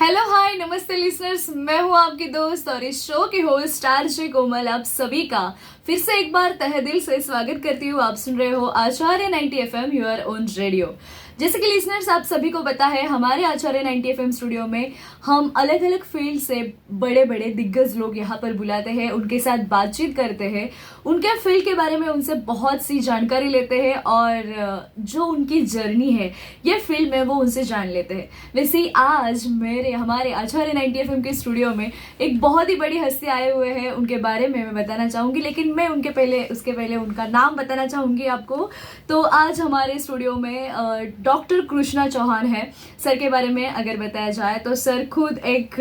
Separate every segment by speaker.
Speaker 1: Hello hi नमस्ते listeners, मैं हूं आपकी दोस्त और इस शो की होस्ट स्टार जे कोमल आप सभी का फिर से एक बार तहे दिल से स्वागत करती हूँ। आप सुन रहे हो आचार्य 90 एफएम योर ओन रेडियो। जैसे कि लिसनर्स आप सभी को पता है, हमारे आचार्य 90 एफएम स्टूडियो में हम अलग अलग फील्ड से बड़े बड़े दिग्गज लोग यहाँ पर बुलाते हैं, उनके साथ बातचीत करते हैं, उनके फील्ड के बारे में उनसे बहुत सी जानकारी लेते हैं और जो उनकी जर्नी है ये फील्ड में वो उनसे जान लेते हैं। वैसे ही आज हमारे आचार्य 90 एफएम के स्टूडियो में एक बहुत ही बड़ी हस्ती आए हुए हैं, उनके बारे में मैं बताना चाहूँगी, लेकिन मैं उसके पहले उनका नाम बताना चाहूँगी आपको। तो आज हमारे स्टूडियो में डॉक्टर कृष्णा चौहान है। सर के बारे में अगर बताया जाए तो सर खुद एक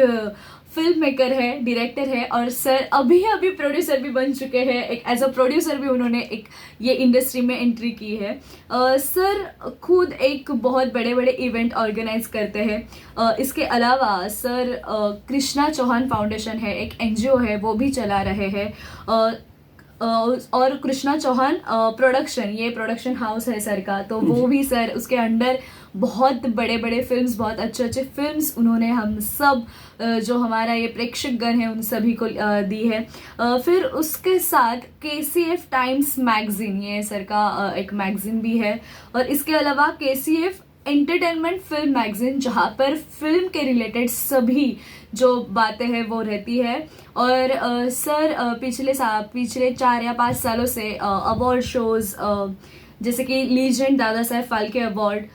Speaker 1: फिल्म मेकर है, डायरेक्टर है और सर अभी प्रोड्यूसर भी बन चुके हैं। एक एज अ प्रोड्यूसर भी उन्होंने एक ये इंडस्ट्री में एंट्री की है। सर खुद एक बहुत बड़े बड़े इवेंट ऑर्गेनाइज करते हैं। इसके अलावा सर कृष्णा चौहान फाउंडेशन है, एक एनजीओ है, वो भी चला रहे हैं। और कृष्णा चौहान प्रोडक्शन, ये प्रोडक्शन हाउस है सर का, तो वो भी सर उसके अंडर बहुत बड़े बड़े फिल्म्स, बहुत अच्छे अच्छे फिल्म्स उन्होंने हम सब जो हमारा ये प्रेक्षक गण है उन सभी को दी है। फिर उसके साथ KCF टाइम्स मैगजीन, ये सर का एक मैगजीन भी है। और इसके अलावा KCF एंटरटेनमेंट फिल्म मैगजीन, जहाँ पर फिल्म के रिलेटेड सभी जो बातें हैं वो रहती है। और सर पिछले 4 या 5 सालों से अवार्ड शोज जैसे कि लीजेंड दादा साहेब फाल्के अवार्ड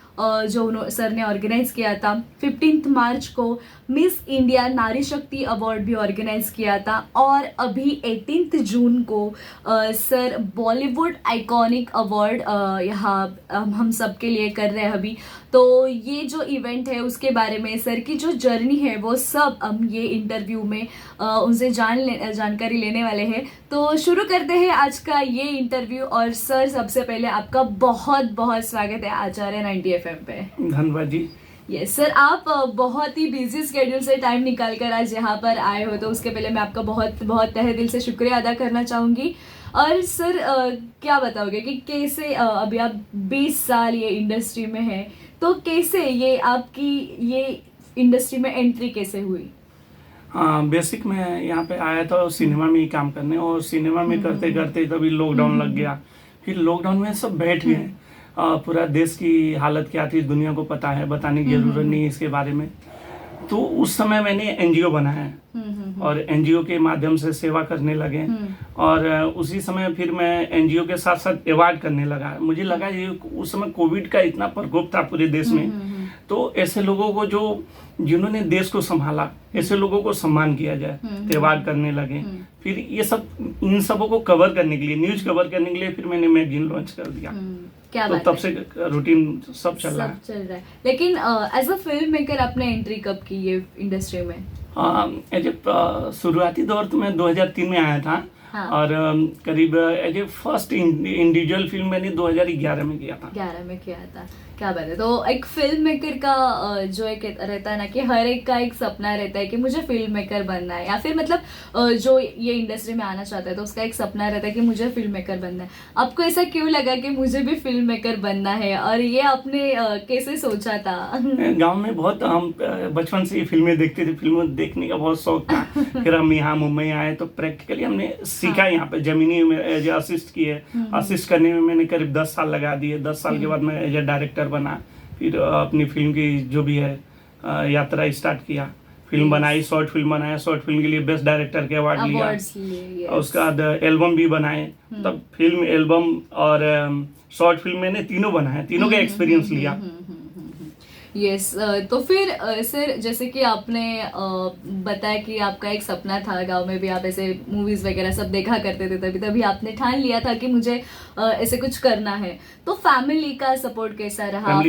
Speaker 1: जो सर ने ऑर्गेनाइज किया था, 15 मार्च को मिस इंडिया नारी शक्ति अवार्ड भी ऑर्गेनाइज किया था, और अभी 18 जून को सर बॉलीवुड आइकॉनिक अवार्ड यहाँ हम सब के लिए कर रहे हैं अभी। तो ये जो इवेंट है उसके बारे में, सर की जो जर्नी है वो सब हम ये इंटरव्यू में उनसे जानकारी लेने वाले हैं। तो शुरू करते हैं आज का ये इंटरव्यू। और सर सबसे पहले आपका बहुत बहुत स्वागत है आचार्य 90 एफएम पे।
Speaker 2: धन्यवाद जी।
Speaker 1: यस सर, आप बहुत ही बिजी स्केड्यूल से टाइम निकाल कर आज यहाँ पर आए हो, तो उसके पहले मैं आपका बहुत बहुत तहे दिल से शुक्रिया अदा करना चाहूँगी। और सर क्या बताओगे कि कैसे अभी आप 20 साल ये इंडस्ट्री में हैं, तो कैसे ये आपकी ये इंडस्ट्री में एंट्री कैसे हुई?
Speaker 2: हाँ, बेसिक मैं यहाँ पे आया था सिनेमा में ही काम करने, और सिनेमा में करते करते तभी लॉकडाउन लग गया। फिर लॉकडाउन में सब बैठ गए। पूरा देश की हालत क्या थी दुनिया को पता है, बताने की जरूरत नहीं इसके बारे में। तो उस समय मैंने एनजीओ बनाया और एनजीओ के माध्यम से सेवा करने लगे। और उसी समय फिर मैं एनजीओ के साथ साथ अवार्ड करने लगा। मुझे लगा ये उस समय कोविड का इतना प्रकोप था पूरे देश में, तो ऐसे लोगों को जिन्होंने देश को संभाला, ऐसे लोगों को सम्मान किया जाए, तो अवार्ड करने लगे। फिर ये सब इन सबों को कवर करने के लिए, न्यूज कवर करने के लिए फिर मैंने मैगजीन लॉन्च कर दिया।
Speaker 1: क्या
Speaker 2: तो तब से रूटीन सब चल रहा है।
Speaker 1: लेकिन एज अ फिल्म मेकर आपने एंट्री कब की ये इंडस्ट्री में?
Speaker 2: एज ए शुरुआती दौर तो मैं 2003 में आया था। हाँ। और करीब as a first individual film मैंने 2011 में किया था।
Speaker 1: 11 में किया था, क्या बात है। तो एक फिल्म मेकर का जो एक रहता है ना कि हर एक का एक सपना रहता है कि मुझे फिल्म मेकर बनना है, या फिर मतलब जो ये इंडस्ट्री में आना चाहता है तो उसका एक सपना रहता है कि मुझे फिल्म मेकर बनना है। आपको ऐसा क्यों लगा कि मुझे भी फिल्म मेकर बनना है, और ये आपने कैसे सोचा था?
Speaker 2: गाँव में बहुत हम बचपन से फिल्में देखते थे, फिल्में देखने का बहुत शौक था। फिर हम यहाँ मुंबई आए तो प्रैक्टिकली हमने सीखा। यहाँ पे जमीनी में एज ए असिस्ट किए। असिस्ट करने में मैंने करीब 10 साल लगा दिए। 10 साल के बाद मैं एज ए डायरेक्टर बना। फिर अपनी फिल्म की जो भी है यात्रा स्टार्ट किया। फिल्म बनाई, शॉर्ट फिल्म बनाया, शॉर्ट फिल्म के लिए बेस्ट डायरेक्टर के अवार्ड लिया। और उसका बाद एल्बम भी बनाए। तब फिल्म, एल्बम और शॉर्ट फिल्म मैंने तीनों बनाए, तीनों का एक्सपीरियंस लिया।
Speaker 1: यस तो फिर सर जैसे कि आपने बताया कि आपका एक सपना था, गांव में भी आप ऐसे मूवीज वगैरह सब देखा करते थे, तभी आपने ठान लिया था कि मुझे ऐसे कुछ करना है। तो फैमिली का सपोर्ट कैसा रहा?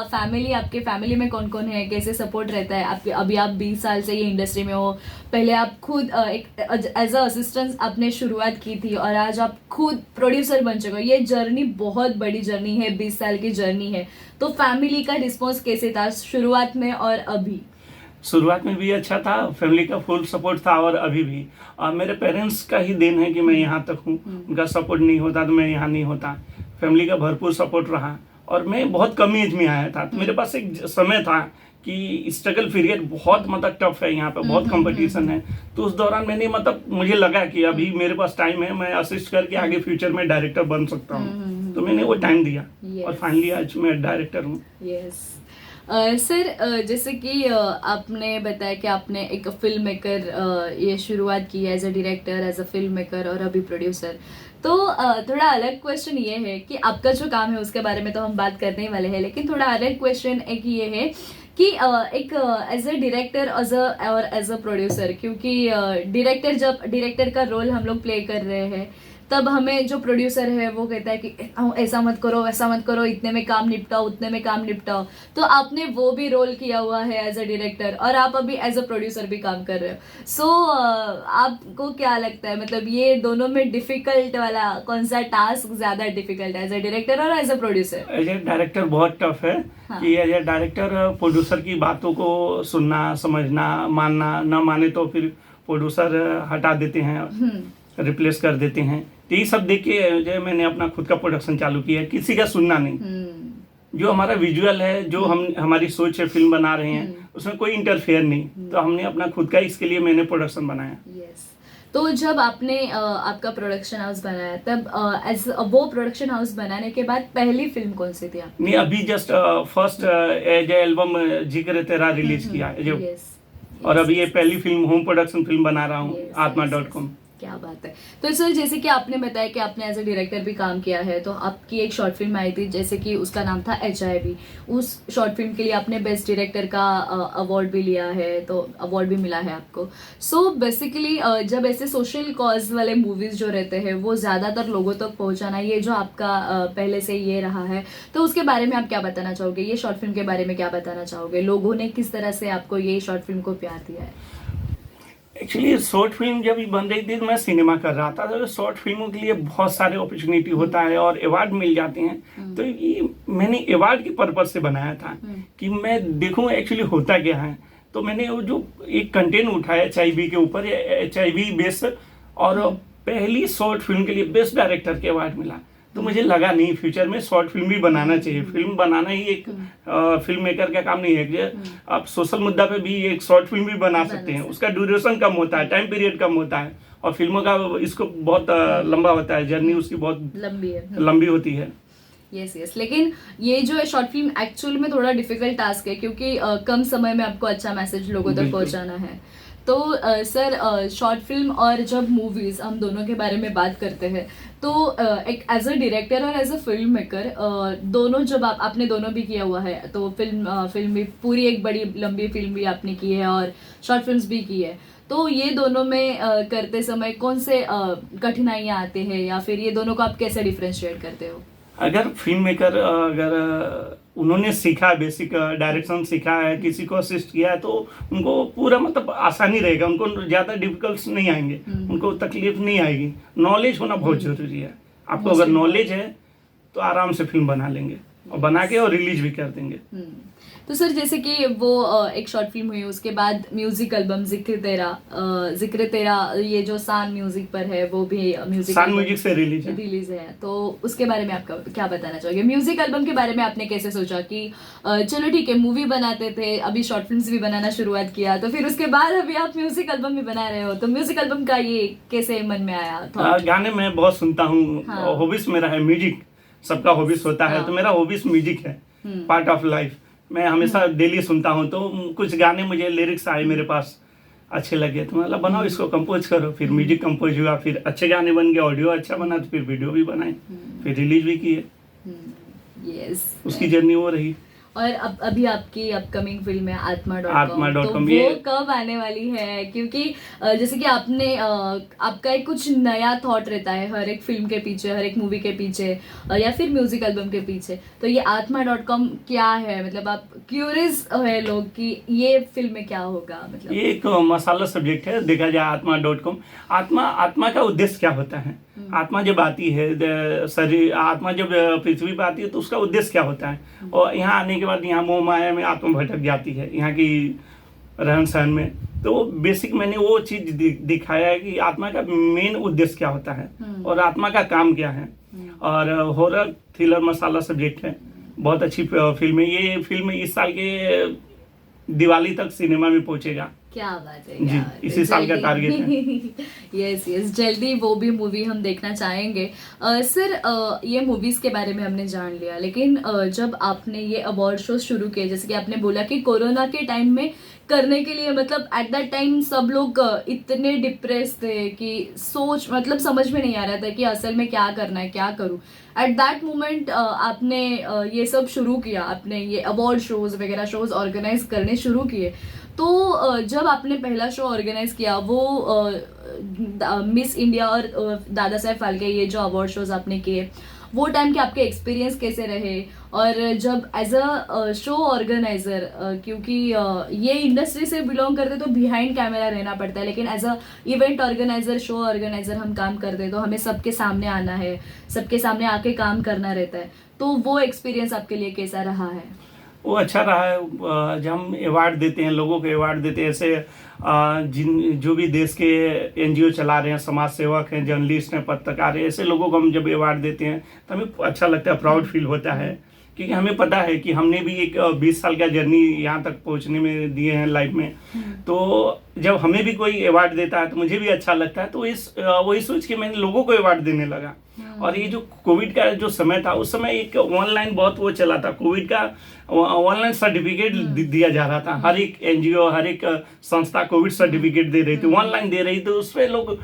Speaker 1: फैमिली आपके फैमिली में कौन कौन है, कैसे सपोर्ट रहता है? आपके अभी आप 20 साल से ये इंडस्ट्री में हो, पहले आप खुद एक एज अ असिस्टेंट आपने शुरुआत की थी और आज आप खुद प्रोड्यूसर बन चुके हो। ये जर्नी बहुत बड़ी जर्नी है, 20 साल की जर्नी है। तो फैमिली का रिस्पॉन्स कैसे था शुरुआत में और अभी?
Speaker 2: शुरुआत में भी अच्छा था, फैमिली का फुल सपोर्ट था, और अभी भी। मेरे पेरेंट्स का ही देन है कि मैं यहाँ तक हूँ। उनका सपोर्ट नहीं होता तो मैं यहाँ नहीं होता। फैमिली का भरपूर सपोर्ट रहा, और मैं बहुत कम एज में आया था, तो मेरे पास एक समय था कि स्ट्रगल पीरियड बहुत मतलब टफ है, यहाँ पे बहुत कंपटीशन है। तो उस दौरान मैंने मतलब मुझे लगा कि अभी मेरे पास टाइम है, मैं असिस्ट करके आगे फ्यूचर में डायरेक्टर बन सकता हूँ। तो मैंने वो टाइम दिया और फाइनली आज मैं डायरेक्टर हूँ।
Speaker 1: यस सर, जैसे कि आपने बताया कि आपने एक फिल्म मेकर ये शुरुआत की as a director, as a film maker और अभी प्रोड्यूसर। तो थोड़ा अलग क्वेश्चन ये है कि आपका जो काम है उसके बारे में तो हम बात करने ही वाले हैं, लेकिन थोड़ा अलग क्वेश्चन एक ये है कि एक एज अ डायरेक्टर और एज अ प्रोड्यूसर, क्योंकि डायरेक्टर जब डायरेक्टर का रोल हम लोग प्ले कर रहे हैं तब हमें जो प्रोड्यूसर है वो कहता है कि ऐसा मत करो, वैसा मत करो, इतने में काम निपटाओ, उतने में काम निपटाओ। तो आपने वो भी रोल किया हुआ है एज अ डायरेक्टर और आप अभी एज अ प्रोड्यूसर भी काम कर रहे हो। सो आपको क्या लगता है, मतलब ये दोनों में डिफिकल्ट वाला कौन सा टास्क ज्यादा डिफिकल्ट है, एज अ डायरेक्टर और as a producer?
Speaker 2: As a director बहुत टफ है।
Speaker 1: हाँ।
Speaker 2: कि एज ए डायरेक्टर प्रोड्यूसर की बातों को सुनना, समझना, मानना, न माने तो फिर प्रोड्यूसर हटा देते हैं, रिप्लेस कर देते हैं। तो ये सब देख के जो मैंने अपना खुद का प्रोडक्शन चालू किया है, किसी का सुनना नहीं। जो हमारा विजुअल है, जो हम हमारी सोच है फिल्म बना रहे हैं, उसमें कोई इंटरफेयर नहीं। तो हमने अपना खुद का, इसके लिए मैंने प्रोडक्शन बनाया।
Speaker 1: यस। तो जब आपने आपका प्रोडक्शन हाउस बनाया तब एज वो प्रोडक्शन हाउस बनाने के बाद पहली फिल्म कौन सी थी आपकी?
Speaker 2: नहीं, अभी just first as a album जिक्र तेरा रिलीज किया है जो। और अभी ये पहली फिल्म, होम प्रोडक्शन फिल्म बना रहा हूँ, आत्मा.com।
Speaker 1: क्या बात है। तो सर, जैसे कि आपने बताया कि आपने एज अ डायरेक्टर भी काम किया है, तो आपकी एक शॉर्ट फिल्म आई थी जैसे कि उसका नाम था HIV। उस शॉर्ट फिल्म के लिए आपने बेस्ट डायरेक्टर का अवार्ड भी लिया है, तो अवार्ड भी मिला है आपको। सो बेसिकली जब ऐसे सोशल कॉज वाले मूवीज जो रहते हैं वो ज्यादातर लोगों तक पहुंचाना, ये जो आपका पहले से ये रहा है, तो उसके बारे में आप क्या बताना चाहोगे? ये शॉर्ट फिल्म के बारे में क्या बताना चाहोगे? लोगों ने किस तरह से आपको ये शॉर्ट फिल्म को प्यार दिया है?
Speaker 2: एक्चुअली शॉर्ट फिल्म जब भी बन रही थी तो मैं सिनेमा कर रहा था, तो शॉर्ट फिल्मों के लिए बहुत सारे अपॉर्चुनिटी होता है और अवार्ड मिल जाते हैं। तो ये मैंने अवार्ड के पर्पज से बनाया था कि मैं देखूं एक्चुअली होता क्या है। तो मैंने वो जो एक कंटेंट उठाया HIV के ऊपर, HIV बेस्ड, और पहली शॉर्ट फिल्म के लिए बेस्ट डायरेक्टर के अवार्ड मिला। तो मुझे लगा नहीं, फ्यूचर में शॉर्ट फिल्म भी बनाना चाहिए। फिल्म बनाना ही एक फिल्म मेकर का काम नहीं है कि आप सोशल मुद्दा पे भी एक शॉर्ट फिल्म भी बना सकते हैं। उसका ड्यूरेशन कम होता है, टाइम पीरियड कम होता है, और फिल्मों का इसको बहुत लंबा होता है, जर्नी उसकी बहुत लंबी होती है।
Speaker 1: यस। लेकिन ये जो शॉर्ट फिल्म एक्चुअल में थोड़ा डिफिकल्ट टास्क है, क्योंकि कम समय में आपको अच्छा मैसेज लोगों तक पहुंचाना है। तो सर, शॉर्ट फिल्म और जब मूवीज, हम दोनों के बारे में बात करते हैं, तो एक एज अ डायरेक्टर और एज अ फिल्म मेकर, दोनों जब आपने दोनों भी किया हुआ है, तो फिल्म भी पूरी एक बड़ी लंबी फिल्म भी आपने की है और शॉर्ट फिल्म्स भी की है। तो ये दोनों में करते समय कौन से कठिनाइयाँ आते हैं, या फिर ये दोनों को आप कैसे डिफ्रेंशिएट करते हो?
Speaker 2: अगर फिल्म मेकर अगर उन्होंने सीखा, बेसिक डायरेक्शन सीखा है, किसी को असिस्ट किया है, तो उनको पूरा मतलब आसानी रहेगा, उनको ज़्यादा डिफिकल्ट नहीं आएंगे, उनको तकलीफ नहीं आएगी। नॉलेज होना बहुत जरूरी है। आपको अगर नॉलेज है तो आराम से फिल्म बना लेंगे, और बना के और रिलीज भी कर देंगे।
Speaker 1: तो सर, जैसे कि वो एक शॉर्ट फिल्म हुई, उसके बाद म्यूजिक एल्बम जिक्र तेरा ये जो सान म्यूजिक पर है, वो भी म्यूजिक
Speaker 2: से रिलीज
Speaker 1: है। तो उसके बारे में आपका क्या बताना चाहोगे? म्यूजिक एल्बम के बारे में आपने कैसे सोचा कि चलो ठीक है, मूवी बनाते थे, अभी शॉर्ट फिल्म्स भी बनाना शुरुआत किया, तो फिर उसके बाद अभी आप म्यूजिक एल्बम भी बना रहे हो, तो म्यूजिक एल्बम का ये कैसे मन में आया?
Speaker 2: गाने मैं बहुत सुनता हूँ, हॉबीज मेरा है म्यूजिक। सबका हॉबीज होता है, तो मेरा हॉबीज म्यूजिक है, पार्ट ऑफ लाइफ। मैं हमेशा डेली सुनता हूँ, तो कुछ गाने मुझे लिरिक्स आए मेरे पास, अच्छे लगे, तो मतलब बनाओ इसको, कंपोज करो। फिर म्यूजिक कंपोज हुआ, फिर अच्छे गाने बन गए, ऑडियो अच्छा बना, तो फिर वीडियो भी बनाए, फिर रिलीज भी किए। उसकी जर्नी वो रही।
Speaker 1: और अभी आपकी अपकमिंग फिल्म है
Speaker 2: आत्मा.com,
Speaker 1: तो वो कब आने वाली है? क्योंकि जैसे कि आपने आपका एक कुछ नया थॉट रहता है हर एक फिल्म के पीछे, हर एक मूवी के पीछे, या फिर म्यूजिक एल्बम के पीछे। तो ये आत्मा.com क्या है? मतलब आप क्यूरियस है लोग कि ये फिल्म में क्या होगा? मतलब
Speaker 2: ये एक मसाला सब्जेक्ट है, देखा जाए आत्मा.com। आत्मा का उद्देश्य क्या होता है? आत्मा जब आती है शरीर, आत्मा जब पृथ्वी पर आती है, तो उसका उद्देश्य क्या होता है? और यहाँ आने के बाद यहाँ मोह माया में आत्मा भटक जाती है, यहाँ की रहन सहन में। तो बेसिक मैंने वो चीज दिखाया है कि आत्मा का मेन उद्देश्य क्या होता है और आत्मा का काम क्या है। और हॉरर थ्रिलर मसाला सब्जेक्ट है, बहुत अच्छी फिल्म है। ये फिल्म इस साल के दिवाली तक सिनेमा में पहुंचेगा।
Speaker 1: क्या बात है,
Speaker 2: जी,
Speaker 1: क्या बात है।
Speaker 2: इसी साल का टारगेट है।
Speaker 1: यस यस, जल्दी वो भी मूवी हम देखना चाहेंगे। सर, ये मूवीज के बारे में हमने जान लिया, लेकिन जब आपने ये अवार्ड शो शुरू किए, जैसे कि आपने बोला कि कोरोना के टाइम में करने के लिए, मतलब एट दैट टाइम सब लोग इतने डिप्रेस थे कि सोच मतलब समझ में नहीं आ रहा था कि असल में क्या करना है, क्या करूं। एट दैट मोमेंट आपने ये सब शुरू किया, आपने ये अवार्ड शोज वगैरह शोज ऑर्गेनाइज करने शुरू किए। तो जब आपने पहला शो ऑर्गेनाइज किया, वो मिस इंडिया और दादा साहेब फाल्के, ये जो अवार्ड शोज आपने किए, वो टाइम के आपके एक्सपीरियंस कैसे रहे? और जब एज अ शो ऑर्गेनाइजर, क्योंकि ये इंडस्ट्री से बिलोंग करते तो बिहाइंड कैमरा रहना पड़ता है, लेकिन as a event organiser, show organiser हम काम करते हैं तो हमें सबके सामने आना है, सबके सामने आके काम करना रहता है। तो वो एक्सपीरियंस आपके लिए कैसा रहा है?
Speaker 2: वो अच्छा रहा है। जब हम अवार्ड देते हैं, लोगों को अवार्ड देते हैं, ऐसे जिन जो भी देश के एनजीओ चला रहे हैं, समाज सेवक हैं, जर्नलिस्ट हैं, पत्रकार हैं, ऐसे लोगों को हम जब अवार्ड देते हैं तो हमें अच्छा लगता है, प्राउड फील होता है, क्योंकि हमें पता है कि हमने भी एक 20 साल का जर्नी यहाँ तक पहुँचने में दिए हैं लाइफ में। तो जब हमें भी कोई अवार्ड देता है तो मुझे भी अच्छा लगता है। तो वही सोच के मैंने लोगों को अवार्ड देने लगा। और ये जो कोविड का जो समय था, उस समय एक ऑनलाइन बहुत वो चला था, कोविड का ऑनलाइन सर्टिफिकेट दिया जा रहा था। हर एक एनजीओ, हर एक संस्था कोविड सर्टिफिकेट दे रही थी, ऑनलाइन दे रही थी। उस पर लोग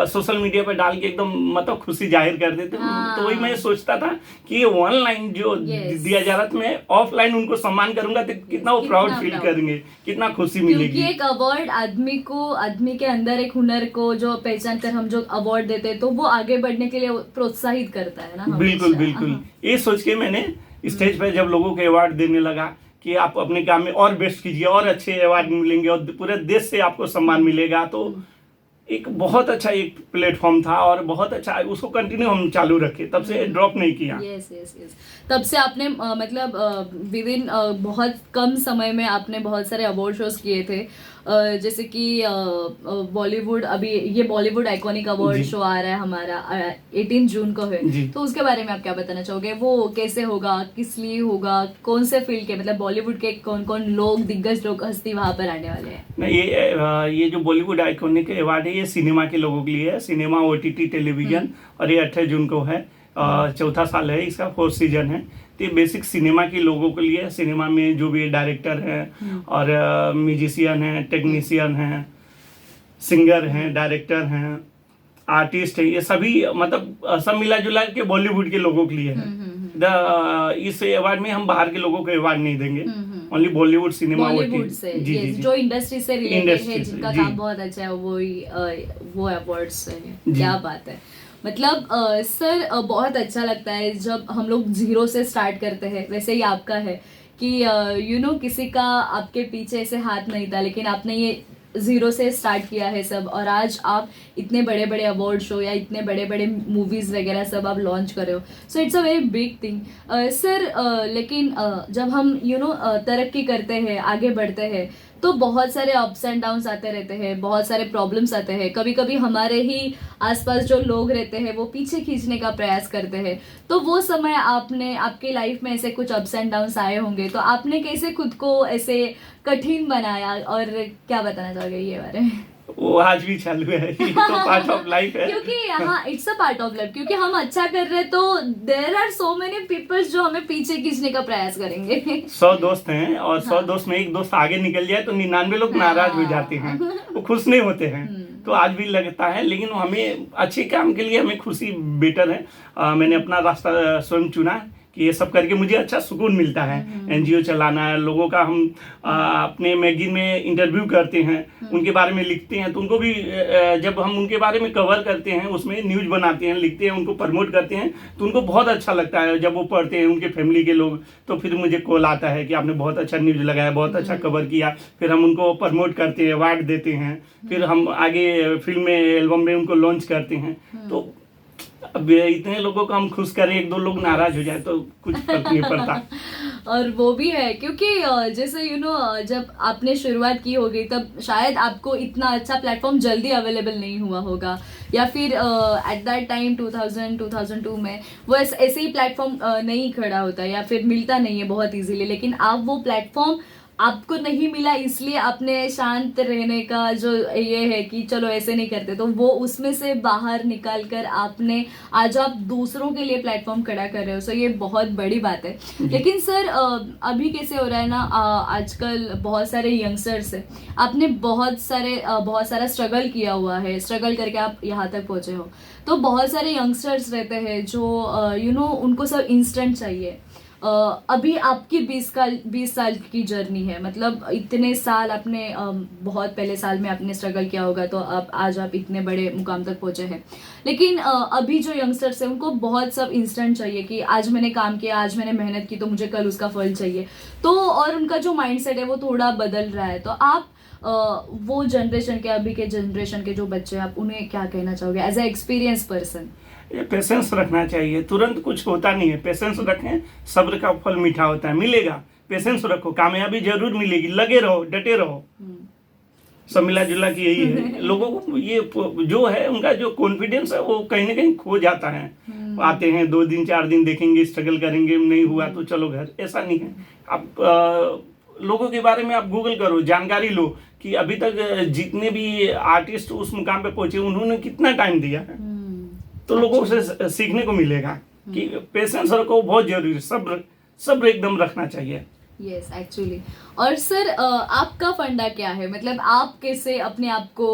Speaker 2: सोशल मीडिया पर डाल के एकदम मतलब खुशी जाहिर कर देते। तो वही मैं सोचता था कि ये ऑनलाइन जो दिया जा रहा था, मैं ऑफलाइन उनको सम्मान करूंगा तो कितना वो प्राउड फील करेंगे, कितना खुशी मिलेगी।
Speaker 1: क्योंकि एक अवार्ड आदमी के अंदर एक हुनर को जो पहचान कर हम जो अवार्ड देते हैं, तो वो आगे बढ़ने के लिए प्रोत्साहित करता है ना।
Speaker 2: बिल्कुल बिल्कुल, ये सोच के मैंने स्टेज पर जब लोगों के अवार्ड देने लगा कि आप अपने काम में और बेस्ट कीजिए, और अच्छे अवार्ड मिलेंगे और पूरे देश से आपको सम्मान मिलेगा। तो एक बहुत अच्छा एक प्लेटफॉर्म था और बहुत अच्छा, उसको कंटिन्यू हम चालू रखे, तब से ड्रॉप नहीं किया।
Speaker 1: यस यस यस, तब से आपने मतलब विद इन बहुत कम समय में आपने बहुत सारे अवार्ड शोज किए थे। जैसे कि बॉलीवुड, अभी ये बॉलीवुड आइकॉनिक अवार्ड शो आ रहा है हमारा, 18 जून को है। तो उसके बारे में आप क्या बताना चाहोगे? वो कैसे होगा, किस लिए होगा, कौन से फील्ड के, मतलब बॉलीवुड के कौन कौन लोग, दिग्गज लोग, हस्ती वहां पर आने वाले हैं?
Speaker 2: नहीं, ये जो बॉलीवुड आइकॉनिक अवार्ड है, ये सिनेमा के लोगों के लिए है, सिनेमा, OTT, टेलीविजन। और ये 18 जून को है, चौथा साल है इसका, 4th सीजन है। तो ये बेसिक सिनेमा के लोगों के लिए, सिनेमा में जो भी डायरेक्टर हैं और म्यूजिशियन हैं, टेक्नीशियन हैं, सिंगर हैं, डायरेक्टर हैं, आर्टिस्ट हैं, ये सभी मतलब सब मिला जुला के बॉलीवुड के लोगों के लिए है। इस अवार्ड में हम बाहर के लोगों को अवार्ड नहीं देंगे, ओनली बॉलीवुड सिनेमा,
Speaker 1: बॉलीवुड से,
Speaker 2: जी, जी,
Speaker 1: जो इंडस्ट्री से रिलेटेड है, जिनका
Speaker 2: जी।
Speaker 1: काम बहुत अच्छा है, वो अवार्ड्स है। क्या बात है। मतलब सर, बहुत अच्छा लगता है जब हम लोग जीरो से स्टार्ट करते हैं, वैसे ही आपका है कि किसी का आपके पीछे ऐसे हाथ नहीं था, लेकिन आपने ये जीरो से स्टार्ट किया है सब, और आज आप इतने बड़े बड़े अवार्ड शो या इतने बड़े बड़े मूवीज वगैरह सब आप लॉन्च कर रहे हो। So it's a very big thing sir. लेकिन जब हम तरक्की करते हैं, आगे बढ़ते हैं, तो बहुत सारे अप्स एंड डाउन्स आते रहते हैं, बहुत सारे प्रॉब्लम्स आते हैं। कभी कभी हमारे ही आसपास जो लोग रहते हैं वो पीछे खींचने का प्रयास करते हैं। तो वो समय आपके लाइफ में ऐसे कुछ अप्स एंड डाउन्स आए होंगे, तो आपने कैसे खुद को ऐसे कठिन बनाया, और क्या बताना चाहोगे ये बारे में?
Speaker 2: वो आज भी चालू है, ये तो पार्ट ऑफ लाइफ है।
Speaker 1: क्योंकि हाँ, it's a part of life, क्योंकि हम अच्छा कर रहे हैं तो there are so many peoples जो हमें पीछे खींचने का प्रयास करेंगे।
Speaker 2: 100 दोस्त हैं और 100 दोस्त में एक दोस्त आगे निकल जाए तो 99 लोग नाराज हो जाते हैं, वो खुश नहीं होते हैं। तो आज भी लगता है, लेकिन हमें अच्छे काम के लिए हमें खुशी बेटर है। मैंने अपना रास्ता स्वयं चुना कि ये सब करके मुझे अच्छा सुकून मिलता है। एनजीओ चलाना है, लोगों का हम अपने मैगजीन में इंटरव्यू करते हैं, उनके बारे में लिखते हैं, तो उनको भी जब हम उनके बारे में कवर करते हैं, उसमें न्यूज़ बनाते हैं, लिखते हैं, उनको प्रमोट करते हैं, तो उनको बहुत अच्छा लगता है। जब वो पढ़ते हैं उनके फैमिली के लोग, तो फिर मुझे कॉल आता है कि आपने बहुत अच्छा न्यूज़ लगाया, बहुत अच्छा कवर किया। फिर हम उनको प्रमोट करते हैं, अवार्ड देते हैं, फिर हम आगे फिल्म में, एल्बम में उनको लॉन्च करते हैं। तो अब इतने लोगों को हम खुश करें, 1-2 लोग नाराज हो जाए तो कुछ फर्क नहीं पड़ता।
Speaker 1: और वो भी है क्योंकि जैसे जब आपने शुरुआत की होगी तब शायद आपको इतना अच्छा प्लेटफॉर्म जल्दी अवेलेबल नहीं हुआ होगा, या फिर एट दैट टाइम 2002 में वो ऐसे ही प्लेटफॉर्म नहीं खड़ा होता या फिर मिलता नहीं है बहुत इजीली, लेकिन आप वो प्लेटफॉर्म आपको नहीं मिला इसलिए आपने शांत रहने का जो ये है कि चलो ऐसे नहीं करते, तो वो उसमें से बाहर निकाल कर आपने आज आप दूसरों के लिए प्लेटफॉर्म खड़ा कर रहे हो, सो ये बहुत बड़ी बात है। लेकिन सर अभी कैसे हो रहा है ना, आजकल बहुत सारे यंगस्टर्स हैं, आपने बहुत सारा स्ट्रगल किया हुआ है, स्ट्रगल करके आप यहाँ तक पहुंचे हो। तो बहुत सारे यंगस्टर्स रहते हैं जो उनको सब इंस्टेंट चाहिए। अभी आपकी 20 साल की जर्नी है, मतलब इतने साल आपने बहुत पहले साल में आपने स्ट्रगल किया होगा, तो अब आज आप इतने बड़े मुकाम तक पहुंचे हैं। लेकिन अभी जो यंगस्टर्स हैं उनको बहुत सब इंस्टेंट चाहिए कि आज मैंने काम किया, आज मैंने मेहनत की, तो मुझे कल उसका फल चाहिए। तो और उनका जो माइंडसेट है वो थोड़ा बदल रहा है। तो आप वो जनरेशन के, अभी के जनरेशन के जो बच्चे हैं, आप उन्हें क्या कहना चाहोगे एज ए एक्सपीरियंस पर्सन?
Speaker 2: ये पेशेंस रखना चाहिए, तुरंत कुछ होता नहीं है। पेशेंस रखें, सब्र का फल मीठा होता है, मिलेगा। पेशेंस रखो, कामयाबी जरूर मिलेगी, लगे रहो, डटे रहो। सब मिला जुला के यही है। लोगों को ये जो है उनका जो कॉन्फिडेंस है वो कहीं ना कहीं खो जाता है। आते हैं 2 दिन 4 दिन देखेंगे, स्ट्रगल करेंगे, नहीं हुआ तो चलो घर, ऐसा नहीं है। आप लोगों के बारे में आप गूगल करो, जानकारी लो कि अभी तक जितने भी आर्टिस्ट उस मुकाम पे पहुंचे उन्होंने कितना टाइम दिया है। तो लोगों से सीखने को मिलेगा कि पेशेंस रखो, बहुत जरूरी है, सब्र एकदम रखना चाहिए।
Speaker 1: Yes actually. और सर आपका फंडा क्या है, मतलब आप कैसे अपने आप को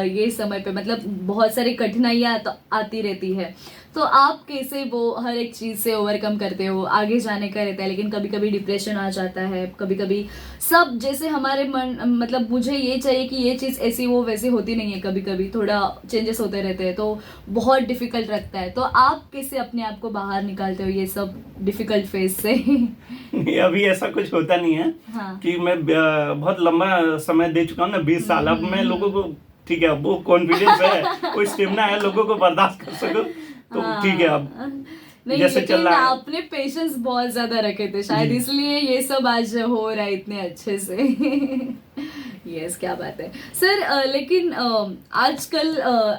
Speaker 1: ये समय पे, मतलब बहुत सारी कठिनाइयां आती रहती है, तो आप कैसे वो हर एक चीज से ओवरकम करते हो? आगे जाने का रहता है, लेकिन कभी कभी डिप्रेशन आ जाता है, कभी कभी सब जैसे हमारे मन, मतलब मुझे ये चाहिए कि ये चीज ऐसी वो वैसी होती नहीं है, कभी कभी थोड़ा चेंजेस होते रहते हैं, तो बहुत डिफिकल्ट लगता है। तो आप कैसे अपने आप को बाहर निकालते हो ये सब डिफिकल्ट फेज से?
Speaker 2: अभी ऐसा कुछ होता नहीं है। हाँ। कि मैं बहुत लंबा समय दे चुका हूँ ना, 20 साल। अब मैं लोगों को, ठीक है, वो कॉन्फिडेंस है, वो स्टेमिना है, लोगों को बर्दाश्त कर सको, तो ठीक है। अब
Speaker 1: नहीं,
Speaker 2: जैसे चल रहा है,
Speaker 1: आपने पेशेंस बहुत ज्यादा रखे थे शायद, इसलिए ये सब आज हो रहा है इतने अच्छे से। यस, क्या बात है सर। लेकिन आजकल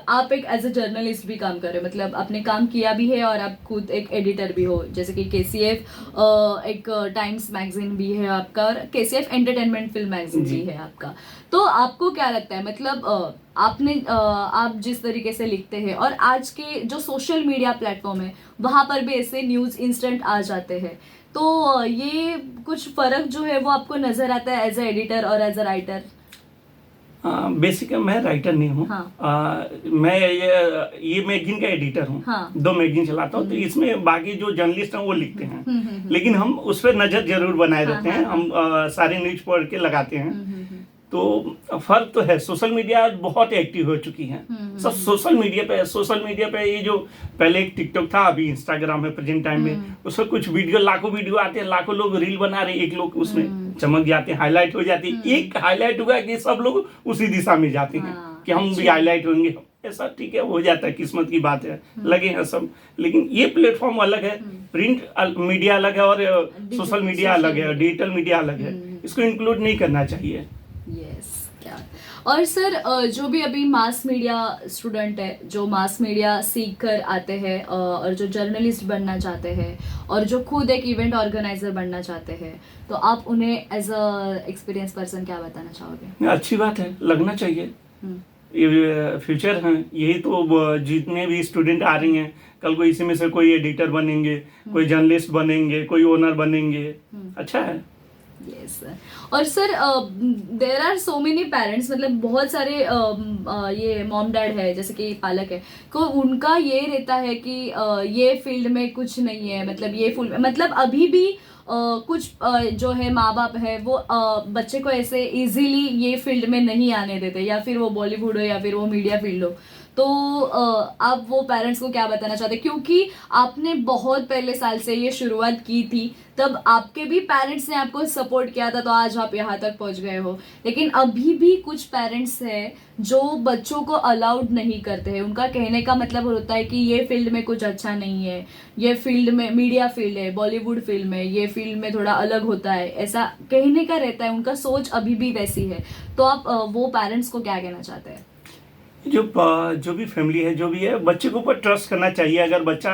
Speaker 1: आप एक एज अ जर्नलिस्ट भी काम कर रहे हो, मतलब आपने काम किया भी है और आप खुद एक एडिटर भी हो, जैसे कि KCF एक टाइम्स मैगजीन भी है आपका, और KCF एंटरटेनमेंट फिल्म मैगजीन भी है आपका। तो आपको क्या लगता है, मतलब आप जिस तरीके से लिखते हैं और आज के जो सोशल मीडिया प्लेटफॉर्म है वहां पर भी ऐसे न्यूज इंस्टेंट आ जाते हैं, तो ये कुछ फर्क जो है वो आपको नजर आता है एज ए एडिटर और एज अ राइटर?
Speaker 2: बेसिक मैं राइटर नहीं हूँ। हाँ। मैं ये मैगजीन का एडिटर हूँ। हाँ। 2 मैगजीन चलाता हूँ, तो इसमें बाकी जो जर्नलिस्ट हैं वो लिखते हैं, लेकिन हम उस पर नजर जरूर बनाए रहते हैं। हम सारे न्यूज पढ़ के लगाते हैं। तो फर्क तो है, सोशल मीडिया आज बहुत एक्टिव हो चुकी है। सब सोशल मीडिया पे ये जो पहले एक टिकटॉक था, अभी इंस्टाग्राम है प्रेजेंट टाइम में, उसमें कुछ वीडियो, लाखों वीडियो आते हैं, लाखों लोग रील बना रहे, एक लोग उसमें चमक जाते हैं, हाईलाइट हो जाती है। एक हाईलाइट हुआ कि सब लोग उसी दिशा में जाते हैं कि हम भी हाईलाइट होंगे, ऐसा ठीक है, हो जाता है, किस्मत की बात है, लगे हैं सब। लेकिन ये प्लेटफॉर्म अलग है, प्रिंट मीडिया अलग है और सोशल मीडिया अलग है, डिजिटल मीडिया अलग है, इसको इंक्लूड नहीं करना चाहिए।
Speaker 1: यस, क्या। और सर जो भी अभी मास मीडिया स्टूडेंट है, जो मास मीडिया सीख कर आते हैं और जो जर्नलिस्ट बनना चाहते हैं और जो खुद एक इवेंट ऑर्गेनाइजर बनना चाहते हैं, तो आप उन्हें एज अ एक्सपीरियंस पर्सन क्या बताना चाहोगे?
Speaker 2: अच्छी बात है, लगना चाहिए, ये फ्यूचर है। यही तो जितने भी स्टूडेंट आ रही हैं, कल को इसी में से कोई एडिटर बनेंगे, कोई जर्नलिस्ट बनेंगे, कोई ओनर बनेंगे, अच्छा है।
Speaker 1: Yes sir. और sir there are so many parents, मतलब बहुत सारे ये मॉम डैड है, जैसे कि पालक है, को उनका ये रहता है कि ये फील्ड में कुछ नहीं है, मतलब ये फील्ड, मतलब अभी भी कुछ जो है माँ बाप है वो बच्चे को ऐसे इजीली ये फील्ड में नहीं आने देते, या फिर वो बॉलीवुड हो या फिर वो मीडिया फील्ड हो। तो आप वो पेरेंट्स को क्या बताना चाहते हैं, क्योंकि आपने बहुत पहले साल से ये शुरुआत की थी, तब आपके भी पेरेंट्स ने आपको सपोर्ट किया था, तो आज आप यहाँ तक पहुंच गए हो। लेकिन अभी भी कुछ पेरेंट्स हैं जो बच्चों को अलाउड नहीं करते हैं, उनका कहने का मतलब होता है कि ये फील्ड में कुछ अच्छा नहीं है, ये फील्ड में मीडिया फील्ड है, बॉलीवुड फिल्म है, ये फील्ड में थोड़ा अलग होता है, ऐसा कहने का रहता है, उनका सोच अभी भी वैसी है। तो आप वो पेरेंट्स को क्या कहना चाहते हैं?
Speaker 2: जो भी फैमिली है, जो भी है, बच्चे के ऊपर ट्रस्ट करना चाहिए। अगर बच्चा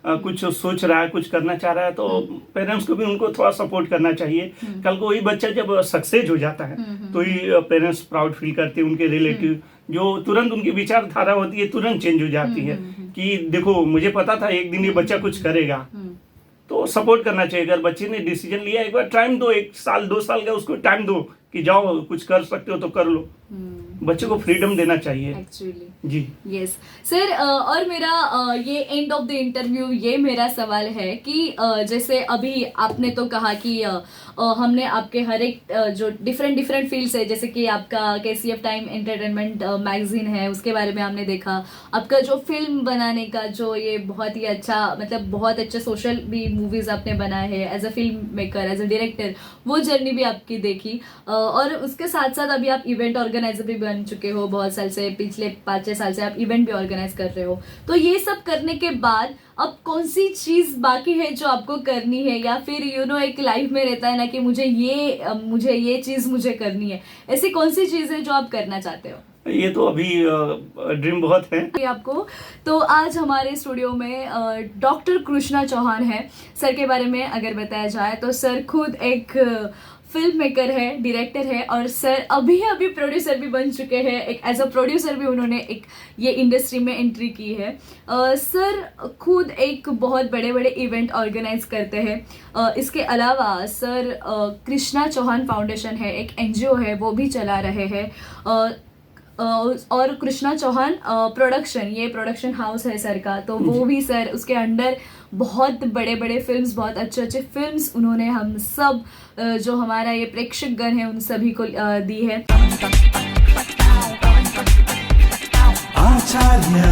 Speaker 2: कुछ सोच रहा है, कुछ करना चाह रहा है, तो पेरेंट्स को भी उनको थोड़ा सपोर्ट करना चाहिए। कल को वही बच्चा जब सक्सेस हो जाता है तो ही पेरेंट्स प्राउड फील करते हैं। उनके रिलेटिव जो तुरंत उनकी विचारधारा होती है तुरंत चेंज हो जाती है कि देखो मुझे पता था एक दिन ये बच्चा कुछ करेगा, तो सपोर्ट करना चाहिए। अगर बच्चे ने डिसीजन लिया, एक बार टाइम दो, 1 साल 2 साल का उसको टाइम दो कि जाओ कुछ कर सकते हो तो कर लो। बच्चे को फ्रीडम देना चाहिए
Speaker 1: एक्चुअली।
Speaker 2: जी।
Speaker 1: यस सर, और मेरा ये एंड ऑफ द इंटरव्यू ये मेरा सवाल है कि जैसे अभी आपने तो कहा कि हमने आपके हर एक जो डिफरेंट फील्ड्स है, जैसे कि आपका KCF टाइम एंटरटेनमेंट मैगजीन है, उसके बारे में हमने देखा। आपका जो फिल्म बनाने का जो ये बहुत ही अच्छा, मतलब बहुत अच्छे सोशल भी मूवीज आपने बनाए हैं as a film maker, as a director, वो जर्नी भी आपकी देखी। और उसके साथ साथ अभी आप इवेंट ऑर्गेनाइजर भी बन चुके हो बहुत साल से, पिछले 5-6 साल से आप इवेंट भी ऑर्गेनाइज कर रहे हो। तो ये सब करने के बाद अब कौन सी चीज बाकी है जो आपको करनी है, या फिर एक लाइफ में रहता है ना कि मुझे ये चीज मुझे करनी है, ऐसी कौन सी चीज है जो आप करना चाहते हो?
Speaker 2: ये तो अभी ड्रीम बहुत है
Speaker 1: आपको। तो आज हमारे स्टूडियो में डॉक्टर कृष्णा चौहान है। सर के बारे में अगर बताया जाए तो सर खुद एक फिल्म मेकर है, डायरेक्टर है, और सर अभी प्रोड्यूसर भी बन चुके हैं। एक एज अ प्रोड्यूसर भी उन्होंने एक ये इंडस्ट्री में एंट्री की है। सर खुद एक बहुत बड़े इवेंट ऑर्गेनाइज करते हैं। इसके अलावा सर कृष्णा चौहान फाउंडेशन है, एक NGO है, वो भी चला रहे हैं। और कृष्णा चौहान प्रोडक्शन, ये प्रोडक्शन हाउस है सर का, तो वो भी सर उसके अंडर बहुत बड़े फिल्म्स, बहुत अच्छे फिल्म्स उन्होंने हम सब जो हमारा ये प्रेक्षक गण है उन सभी को दी है।
Speaker 3: आचार्य